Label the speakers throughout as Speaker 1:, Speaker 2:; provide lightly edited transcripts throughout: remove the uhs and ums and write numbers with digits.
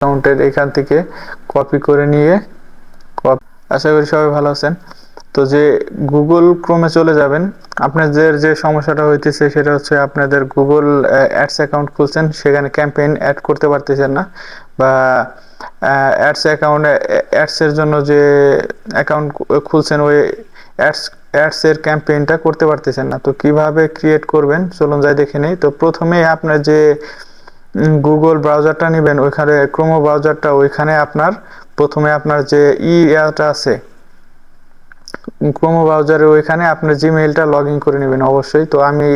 Speaker 1: অ্যাকাউন্টের এখান থেকে কপি করে নিয়ে আশা করি সবাই ভালো আছেন। তো যে গুগল ক্রোমে চলে যাবেন, আপনাদের যে সমস্যাটা হইতেছে সেটা হচ্ছে আপনাদের গুগল অ্যাডস অ্যাকাউন্ট খুলছেন, সেখানে ক্যাম্পেইন অ্যাড করতে পারতেছেন না, বা অ্যাডসের জন্য যে অ্যাকাউন্ট খুলছেন ওই অ্যাডসের ক্যাম্পেইনটা করতে পারতেছেন না। তো কিভাবে ক্রিয়েট করবেন চলুন যাই দেখে নেই। তো প্রথমে আপনার যে গুগল ব্রাউজারটা নেবেন, ওইখানে ক্রোমো ব্রাউজারটা, ওইখানে আপনার প্রথমে আপনার যে ইয়াটা আছে ক্রোমো ব্রাউজারে, ওইখানে আপনার জিমেইলটা লগ ইন করে নেবেন অবশ্যই। তো আমি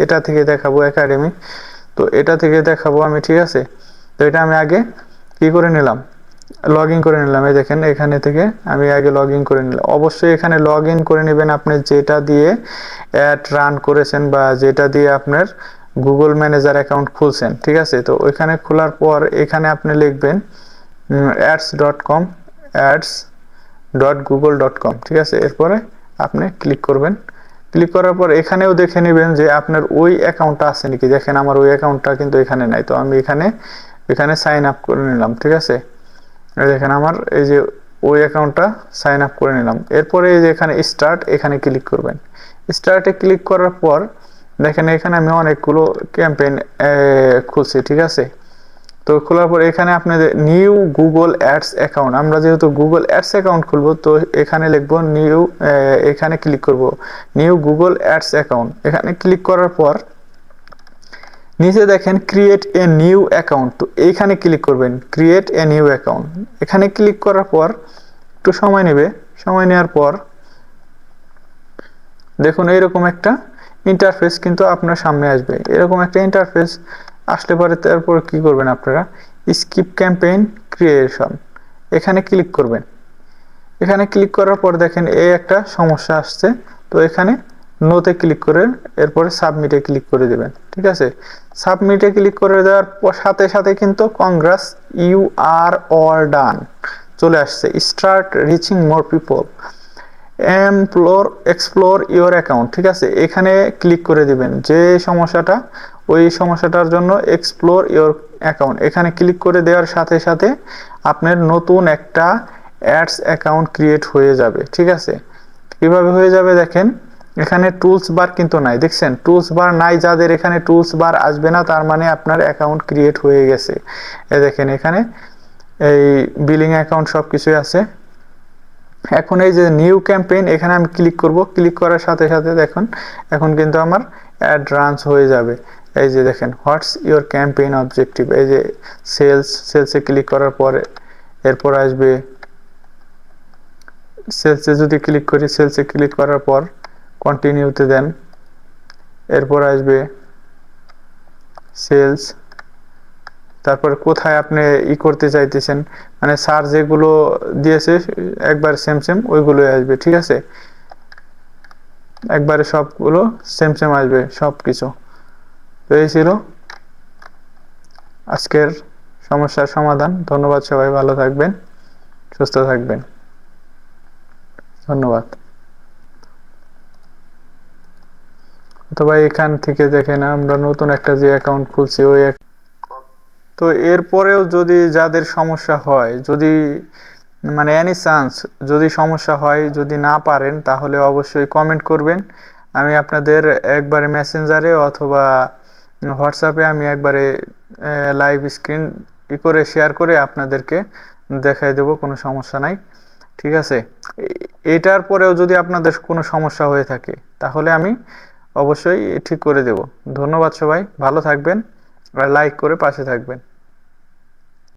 Speaker 1: এটা থেকে দেখাবো একাডেমি, তো এটা থেকে দেখাবো আমি, ঠিক আছে। তো এটা আমি আগে কি করে নিলাম, লগ ইন করে নিলাম। এই দেখেন এখানে থেকে আমি আগে লগ ইন করে নিলাম। অবশ্যই এখানে লগ ইন করে নেবেন আপনি যেটা দিয়ে অ্যাড রান করেছেন বা যেটা দিয়ে আপনার গুগল ম্যানেজার অ্যাকাউন্ট খুলছেন, ঠিক আছে। তো ওইখানে খোলার পর এখানে আপনি লিখবেন ads.com ads.google.com, ঠিক আছে। এরপরে আপনি ক্লিক করবেন। ক্লিক করার পর এখানেও দেখে নেবেন যে আপনার ওই অ্যাকাউন্টটা আছে নাকি। দেখেন আমার ওই অ্যাকাউন্টটা কিন্তু এখানে নাই, তো আমি এখানে সাইন আপ করে নিলাম, ঠিক আছে। দেখেন আমার এই যে ওই অ্যাকাউন্টটা সাইন আপ করে নিলাম। এরপরে এই যে এখানে স্টার্ট, এখানে ক্লিক করবেন। স্টার্টে ক্লিক করার পর দেখেন এখানে আমি অনেকগুলো ক্যাম্পেইন খুলছি, ঠিক আছে। তো খোলার পর এখানে আপনাদের নিউ গুগল অ্যাডস অ্যাকাউন্ট, আমরা যেহেতু গুগল অ্যাডস অ্যাকাউন্ট খুলবো তো এখানে লিখবো নিউ, এখানে ক্লিক করব নিউ গুগল অ্যাডস অ্যাকাউন্ট। এখানে ক্লিক করার পর নিচে দেখেন ক্রিয়েট এ নিউ অ্যাকাউন্ট, তো এইখানে ক্লিক করবেন ক্রিয়েট এ নিউ অ্যাকাউন্ট। এখানে ক্লিক করার পর একটু সময় নেবে, সময় নেওয়ার পর দেখুন এইরকম একটা ইন্টারফেস কিন্তু আপনার সামনে আসবে। এরকম একটা ইন্টারফেস আসলে পরে তারপর কি করবেন আপনারা, স্কিপ ক্যাম্পেইন ক্রিয়েশন, এখানে ক্লিক করবেন। এখানে ক্লিক করার পর দেখেন এই একটা সমস্যা আসছে, তো এখানে নোতে ক্লিক করে এরপরে সাবমিটে ক্লিক করে দেবেন, ঠিক আছে। সাবমিটে ক্লিক করে দেওয়ার সাথে সাথে কিন্তু কংগ্রাস, ইউ আর অল ডান চলে আসছে। Start reaching more people, explore your account, ঠিক আছে। এখানে ক্লিক করে দিবেন যে সমস্যাটা, ওই সমস্যাটার জন্য এক্সপ্লোর ইওর অ্যাকাউন্ট, এখানে ক্লিক করে দেওয়ার সাথে সাথে আপনার নতুন একটা অ্যাডস অ্যাকাউন্ট ক্রিয়েট হয়ে যাবে, ঠিক আছে। কিভাবে হয়ে যাবে দেখেন, এখানে টুলস বার কিন্তু নাই, দেখছেন টুলস বার নাই, যাদের এখানে টুলস বার আসবে না তার মানে আপনার অ্যাকাউন্ট ক্রিয়েট হয়ে গেছে। দেখেন এখানে এই বিলিং অ্যাকাউন্ট সব কিছুই আছে। এখন এই যে নিউ ক্যাম্পেইন, এখানে আমি ক্লিক করব। ক্লিক করার সাথে সাথে দেখুন এখন কিন্তু আমার অ্যাড রানস হয়ে যাবে। এই যে দেখেন হোয়াটস ইওর ক্যাম্পেইন অবজেক্টিভ, এই যে সেলসে ক্লিক করার পরে এরপর আসবে সেলসে, যদি ক্লিক করি সেলসে ক্লিক করার পর কন্টিনিউতে দেন, এরপর আসবে সেলস, তারপর কোথায় আপনি করতে চাইতেছেন, মানে স্যার যেগুলো দিয়েছে একবার সেম ওইগুলোই আসবে, ঠিক আছে। একবারে সবগুলো সেম আসবে সব কিছু। তো এই ছিল আজকের সমস্যার সমাধান। ধন্যবাদ, সবাই ভালো থাকবেন, সুস্থ থাকবেন, ধন্যবাদ। অথবা এখান থেকে দেখেন আমরা নতুন একটা যে অ্যাকাউন্ট খুলছি ওই, তো এরপরেও যদি যাদের সমস্যা হয়, যদি মানে এনি চান্স যদি সমস্যা হয়, যদি না পারেন তাহলে অবশ্যই কমেন্ট করবেন। আমি আপনাদের একবারে মেসেঞ্জারে অথবা হোয়াটসঅ্যাপে আমি একবারে লাইভ স্ক্রিন করে শেয়ার করে আপনাদেরকে দেখাই দেবো, কোনো সমস্যা নাই, ঠিক আছে। এটার পরেও যদি আপনাদের কোনো সমস্যা হয়ে থাকে তাহলে আমি অবশ্যই ঠিক করে দেব। ধন্যবাদ, সবাই ভালো থাকবেন আর লাইক করে পাশে থাকবেন।